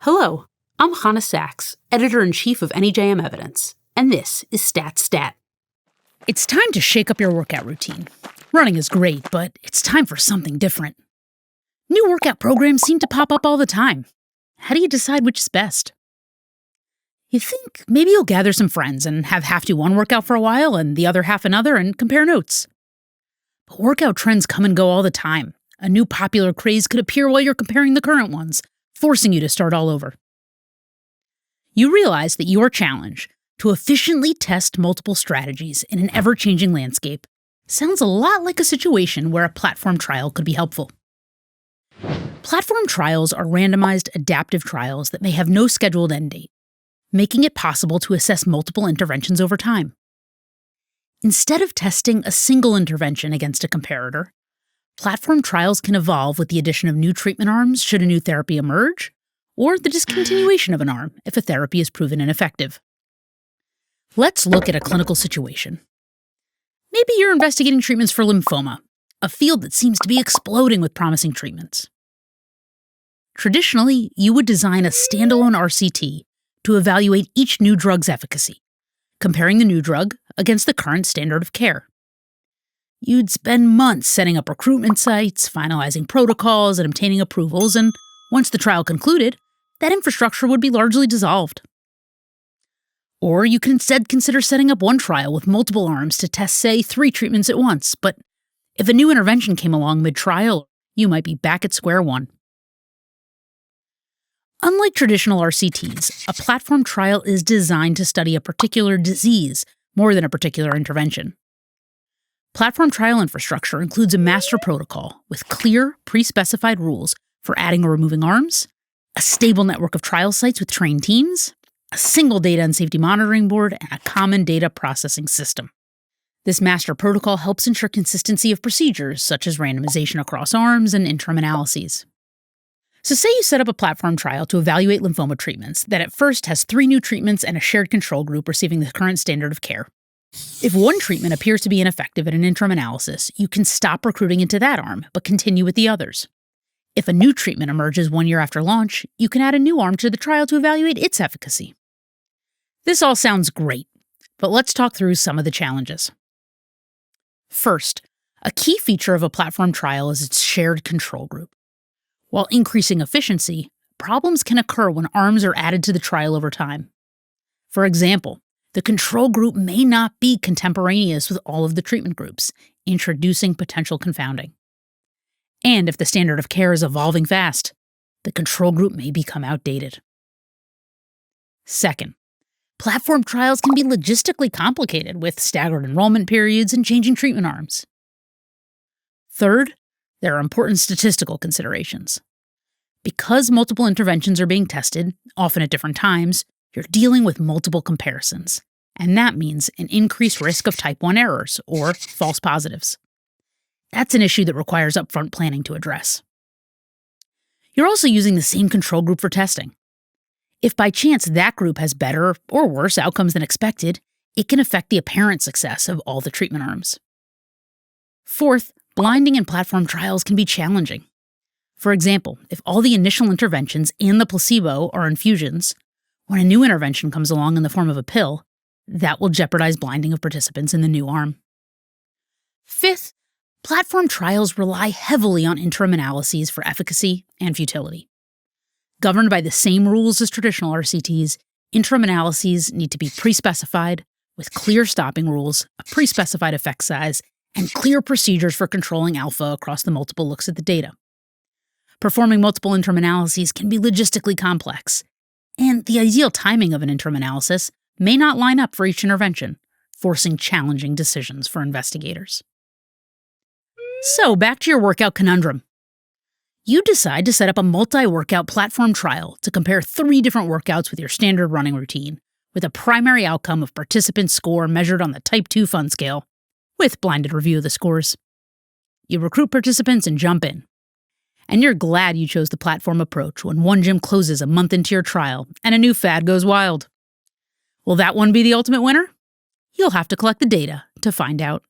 Hello, I'm Hannah Sachs, Editor-in-Chief of NEJM Evidence, and this is Stat. It's time to shake up your workout routine. Running is great, but it's time for something different. New workout programs seem to pop up all the time. How do you decide which is best? You think maybe you'll gather some friends and have half do one workout for a while and the other half another and compare notes. But workout trends come and go all the time. A new popular craze could appear while you're comparing the current ones, forcing you to start all over. You realize that your challenge, to efficiently test multiple strategies in an ever-changing landscape, sounds a lot like a situation where a platform trial could be helpful. Platform trials are randomized adaptive trials that may have no scheduled end date, making it possible to assess multiple interventions over time. Instead of testing a single intervention against a comparator, platform trials can evolve with the addition of new treatment arms should a new therapy emerge, or the discontinuation of an arm if a therapy is proven ineffective. Let's look at a clinical situation. Maybe you're investigating treatments for lymphoma, a field that seems to be exploding with promising treatments. Traditionally, you would design a standalone RCT to evaluate each new drug's efficacy, comparing the new drug against the current standard of care. You'd spend months setting up recruitment sites, finalizing protocols, and obtaining approvals, and once the trial concluded, that infrastructure would be largely dissolved. Or you can instead consider setting up one trial with multiple arms to test, say, 3 treatments at once, but if a new intervention came along mid-trial, you might be back at square one. Unlike traditional RCTs, a platform trial is designed to study a particular disease more than a particular intervention. Platform trial infrastructure includes a master protocol with clear, pre-specified rules for adding or removing arms, a stable network of trial sites with trained teams, a single data and safety monitoring board, and a common data processing system. This master protocol helps ensure consistency of procedures, such as randomization across arms and interim analyses. So say you set up a platform trial to evaluate lymphoma treatments that at first has 3 new treatments and a shared control group receiving the current standard of care. If one treatment appears to be ineffective at an interim analysis, you can stop recruiting into that arm, but continue with the others. If a new treatment emerges 1 year after launch, you can add a new arm to the trial to evaluate its efficacy. This all sounds great, but let's talk through some of the challenges. First, a key feature of a platform trial is its shared control group. While increasing efficiency, problems can occur when arms are added to the trial over time. For example, the control group may not be contemporaneous with all of the treatment groups, introducing potential confounding. And if the standard of care is evolving fast, the control group may become outdated. Second, platform trials can be logistically complicated with staggered enrollment periods and changing treatment arms. Third, there are important statistical considerations. Because multiple interventions are being tested, often at different times, you're dealing with multiple comparisons, and that means an increased risk of type 1 errors, or false positives. That's an issue that requires upfront planning to address. You're also using the same control group for testing. If by chance that group has better or worse outcomes than expected, it can affect the apparent success of all the treatment arms. Fourth, blinding in platform trials can be challenging. For example, if all the initial interventions and the placebo are infusions, when a new intervention comes along in the form of a pill, that will jeopardize blinding of participants in the new arm. Fifth, platform trials rely heavily on interim analyses for efficacy and futility. Governed by the same rules as traditional RCTs, interim analyses need to be pre-specified, with clear stopping rules, a pre-specified effect size, and clear procedures for controlling alpha across the multiple looks at the data. Performing multiple interim analyses can be logistically complex, and the ideal timing of an interim analysis may not line up for each intervention, forcing challenging decisions for investigators. So, back to your workout conundrum. You decide to set up a multi-workout platform trial to compare 3 different workouts with your standard running routine, with a primary outcome of participant score measured on the Type 2 Fun Scale, with blinded review of the scores. You recruit participants and jump in. And you're glad you chose the platform approach when one gym closes a month into your trial and a new fad goes wild. Will that one be the ultimate winner? You'll have to collect the data to find out.